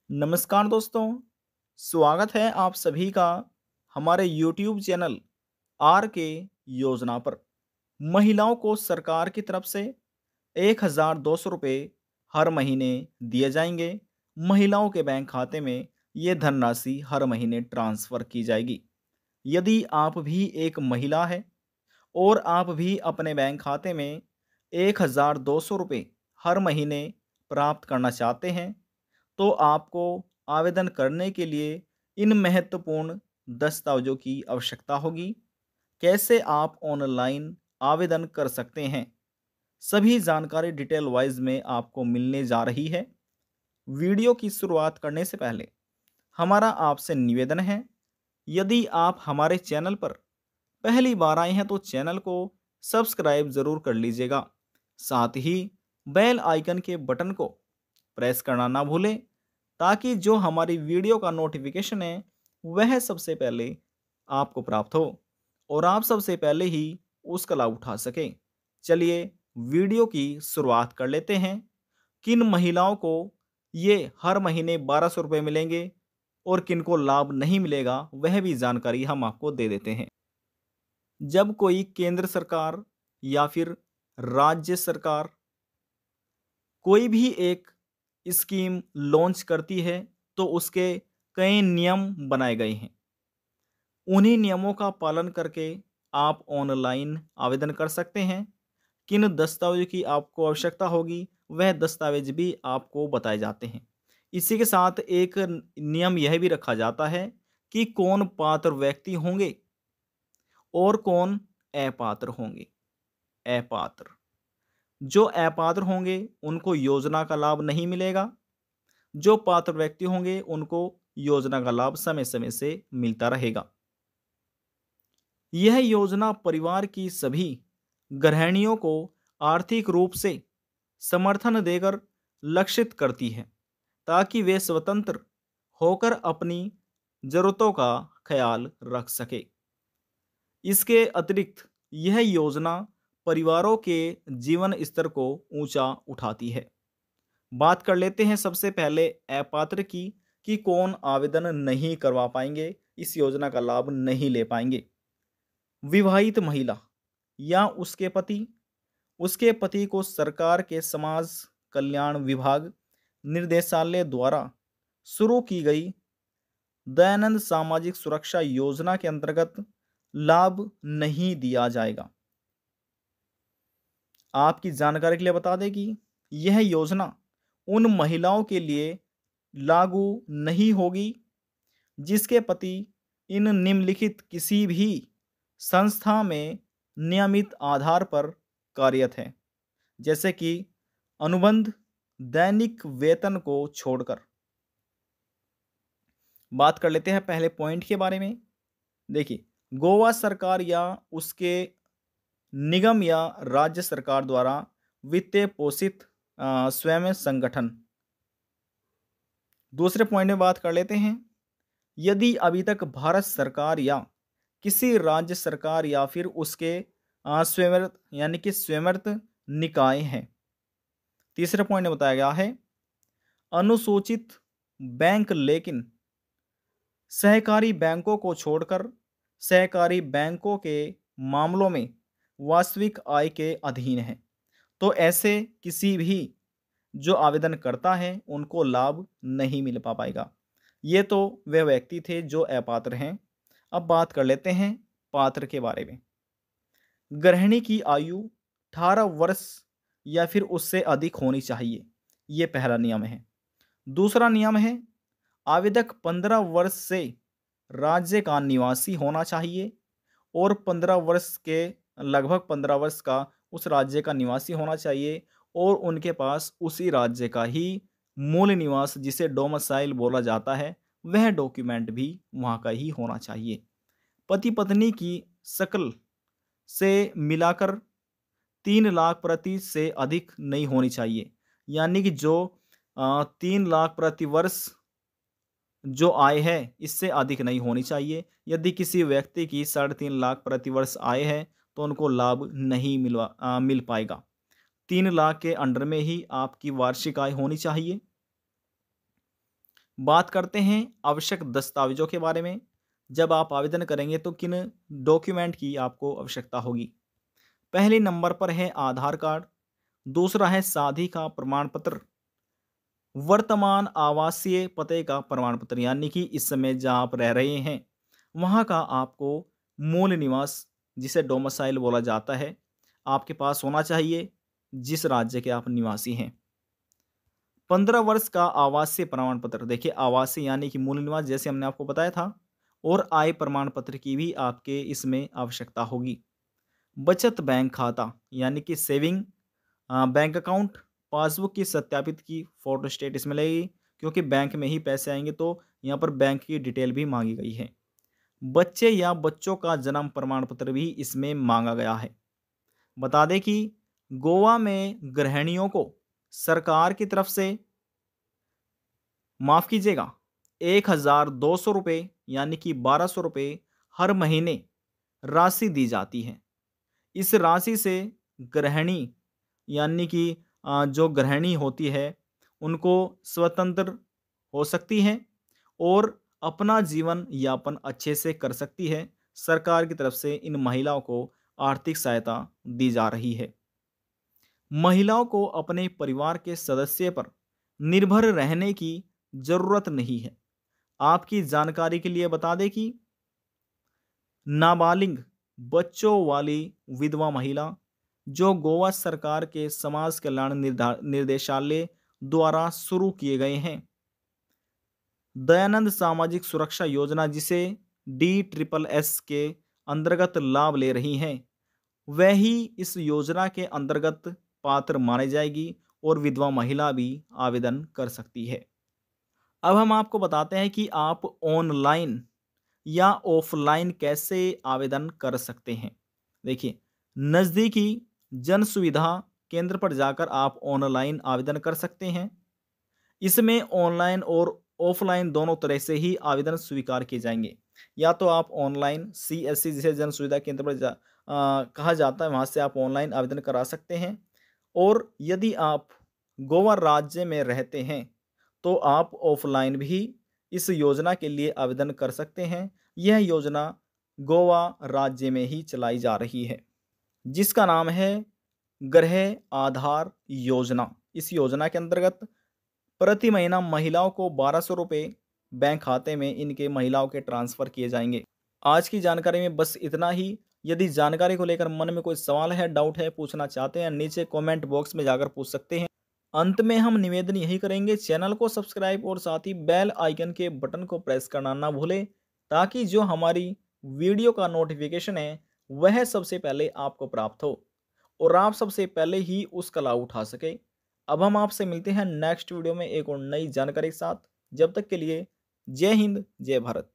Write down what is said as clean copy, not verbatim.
नमस्कार दोस्तों, स्वागत है आप सभी का हमारे YouTube चैनल आर के योजना पर। महिलाओं को सरकार की तरफ से 1,200 रुपये हर महीने दिए जाएंगे। महिलाओं के बैंक खाते में ये धनराशि हर महीने ट्रांसफ़र की जाएगी। यदि आप भी एक महिला है और आप भी अपने बैंक खाते में 1,200 रुपये हर महीने प्राप्त करना चाहते हैं, तो आपको आवेदन करने के लिए इन महत्वपूर्ण दस्तावेजों की आवश्यकता होगी। कैसे आप ऑनलाइन आवेदन कर सकते हैं, सभी जानकारी डिटेल वाइज में आपको मिलने जा रही है। वीडियो की शुरुआत करने से पहले हमारा आपसे निवेदन है, यदि आप हमारे चैनल पर पहली बार आए हैं तो चैनल को सब्सक्राइब ज़रूर कर लीजिएगा। साथ ही बेल आइकन के बटन को प्रेस करना ना भूलें, ताकि जो हमारी वीडियो का नोटिफिकेशन है वह सबसे पहले आपको प्राप्त हो और आप सबसे पहले ही उसका लाभ उठा सकें। चलिए वीडियो की शुरुआत कर लेते हैं। किन महिलाओं को ये हर महीने 1,200 रुपये मिलेंगे और किन को लाभ नहीं मिलेगा, वह भी जानकारी हम आपको दे देते हैं। जब कोई केंद्र सरकार या फिर राज्य सरकार कोई भी एक स्कीम लॉन्च करती है, तो उसके कई नियम बनाए गए हैं। उन्हीं नियमों का पालन करके आप ऑनलाइन आवेदन कर सकते हैं। किन दस्तावेज़ों की आपको आवश्यकता होगी, वह दस्तावेज भी आपको बताए जाते हैं। इसी के साथ एक नियम यह भी रखा जाता है कि कौन पात्र व्यक्ति होंगे और कौन अपात्र होंगे। अपात्र, जो अपात्र होंगे उनको योजना का लाभ नहीं मिलेगा। जो पात्र व्यक्ति होंगे उनको योजना का लाभ समय समय से मिलता रहेगा। यह योजना परिवार की सभी गृहिणियों को आर्थिक रूप से समर्थन देकर लक्षित करती है, ताकि वे स्वतंत्र होकर अपनी जरूरतों का ख्याल रख सके। इसके अतिरिक्त यह योजना परिवारों के जीवन स्तर को ऊंचा उठाती है। बात कर लेते हैं सबसे पहले अपात्र की, कि कौन आवेदन नहीं करवा पाएंगे, इस योजना का लाभ नहीं ले पाएंगे। विवाहित महिला या उसके पति को सरकार के समाज कल्याण विभाग निर्देशालय द्वारा शुरू की गई दयानंद सामाजिक सुरक्षा योजना के अंतर्गत लाभ नहीं दिया जाएगा। आपकी जानकारी के लिए बता दें कि यह योजना उन महिलाओं के लिए लागू नहीं होगी जिसके पति इन निम्नलिखित किसी भी संस्था में नियमित आधार पर कार्यरत है, जैसे कि अनुबंध, दैनिक वेतन को छोड़कर। बात कर लेते हैं पहले पॉइंट के बारे में। देखिए, गोवा सरकार या उसके निगम या राज्य सरकार द्वारा वित्तीय पोषित स्वयं संगठन। दूसरे पॉइंट में बात कर लेते हैं, यदि अभी तक भारत सरकार या किसी राज्य सरकार या फिर उसके स्वयं यानी कि स्वयंर्थ निकाय हैं। तीसरे पॉइंट में बताया गया है, अनुसूचित बैंक लेकिन सहकारी बैंकों को छोड़कर सहकारी बैंकों के मामलों में वास्तविक आय के अधीन है, तो ऐसे किसी भी जो आवेदन करता है उनको लाभ नहीं मिल पाएगा। ये तो वे व्यक्ति थे जो अपात्र हैं। अब बात कर लेते हैं पात्र के बारे में। गृहिणी की आयु 18 वर्ष या फिर उससे अधिक होनी चाहिए, ये पहला नियम है। दूसरा नियम है, आवेदक 15 वर्ष से राज्य का निवासी होना चाहिए और 15 वर्ष के लगभग 15 वर्ष का उस राज्य का निवासी होना चाहिए और उनके पास उसी राज्य का ही मूल निवास, जिसे डोमिसाइल बोला जाता है, वह डॉक्यूमेंट भी वहाँ का ही होना चाहिए। पति पत्नी की शकल से मिलाकर 3 लाख प्रति से अधिक नहीं होनी चाहिए, यानी कि जो 3 लाख प्रति वर्ष जो आय है इससे अधिक नहीं होनी चाहिए। यदि किसी व्यक्ति की 3.5 लाख प्रति वर्ष आय है तो उनको लाभ नहीं मिल पाएगा। 3 लाख के अंडर में ही आपकी वार्षिक आय होनी चाहिए। बात करते हैं आवश्यक दस्तावेजों के बारे में। जब आप आवेदन करेंगे तो किन डॉक्यूमेंट की आपको आवश्यकता होगी। पहले नंबर पर है आधार कार्ड, दूसरा है शादी का प्रमाण पत्र, वर्तमान आवासीय पते का प्रमाण पत्र यानी कि इस समय जहाँ आप रह रहे हैं वहाँ का आपको मूल निवास जिसे डोमिसाइल बोला जाता है आपके पास होना चाहिए, जिस राज्य के आप निवासी हैं। 15 वर्ष का आवासीय प्रमाण पत्र, देखिए आवासीय यानी कि मूल निवास जैसे हमने आपको बताया था, और आय प्रमाण पत्र की भी आपके इसमें आवश्यकता होगी। बचत बैंक खाता यानी कि सेविंग बैंक अकाउंट, पासबुक की सत्यापित की फोटो स्टेट इसमें लगेगी, क्योंकि बैंक में ही पैसे आएंगे तो यहाँ पर बैंक की डिटेल भी मांगी गई है। बच्चे या बच्चों का जन्म प्रमाण पत्र भी इसमें मांगा गया है। बता दें कि गोवा में गृहिणियों को सरकार की तरफ से, माफ़ कीजिएगा, 1,200 रुपये यानी कि 1,200 रुपये हर महीने राशि दी जाती है। इस राशि से गृहिणी यानी कि जो गृहिणी होती है उनको स्वतंत्र हो सकती है और अपना जीवन यापन अच्छे से कर सकती है। सरकार की तरफ से इन महिलाओं को आर्थिक सहायता दी जा रही है। महिलाओं को अपने परिवार के सदस्य पर निर्भर रहने की जरूरत नहीं है। आपकी जानकारी के लिए बता दें कि नाबालिग बच्चों वाली विधवा महिला जो गोवा सरकार के समाज कल्याण निर्देशालय द्वारा शुरू किए गए हैं, दयानंद सामाजिक सुरक्षा योजना जिसे DSSS के अंतर्गत लाभ ले रही हैं, वह ही इस योजना के अंतर्गत पात्र माने जाएगी और विधवा महिला भी आवेदन कर सकती है। अब हम आपको बताते हैं कि आप ऑनलाइन या ऑफलाइन कैसे आवेदन कर सकते हैं। देखिए, नज़दीकी जन सुविधा केंद्र पर जाकर आप ऑनलाइन आवेदन कर सकते हैं। इसमें ऑनलाइन और ऑफलाइन दोनों तरह से ही आवेदन स्वीकार किए जाएंगे। या तो आप ऑनलाइन CSC जिसे जन सुविधा केंद्र पर कहा जाता है, वहाँ से आप ऑनलाइन आवेदन करा सकते हैं। और यदि आप गोवा राज्य में रहते हैं तो आप ऑफलाइन भी इस योजना के लिए आवेदन कर सकते हैं। यह योजना गोवा राज्य में ही चलाई जा रही है, जिसका नाम है गृह आधार योजना। इस योजना के अंतर्गत प्रति महीना महिलाओं को 1,200 रुपये बैंक खाते में इनके महिलाओं के ट्रांसफ़र किए जाएंगे। आज की जानकारी में बस इतना ही। यदि जानकारी को लेकर मन में कोई सवाल है, डाउट है, पूछना चाहते हैं, नीचे कमेंट बॉक्स में जाकर पूछ सकते हैं। अंत में हम निवेदन यही करेंगे, चैनल को सब्सक्राइब और साथ ही बेल आइकन के बटन को प्रेस करना ना भूलें, ताकि जो हमारी वीडियो का नोटिफिकेशन है वह सबसे पहले आपको प्राप्त हो और आप सबसे पहले ही उसका लाभ उठा सके। अब हम आपसे मिलते हैं नेक्स्ट वीडियो में एक और नई जानकारी के साथ। जब तक के लिए जय हिंद, जय भारत।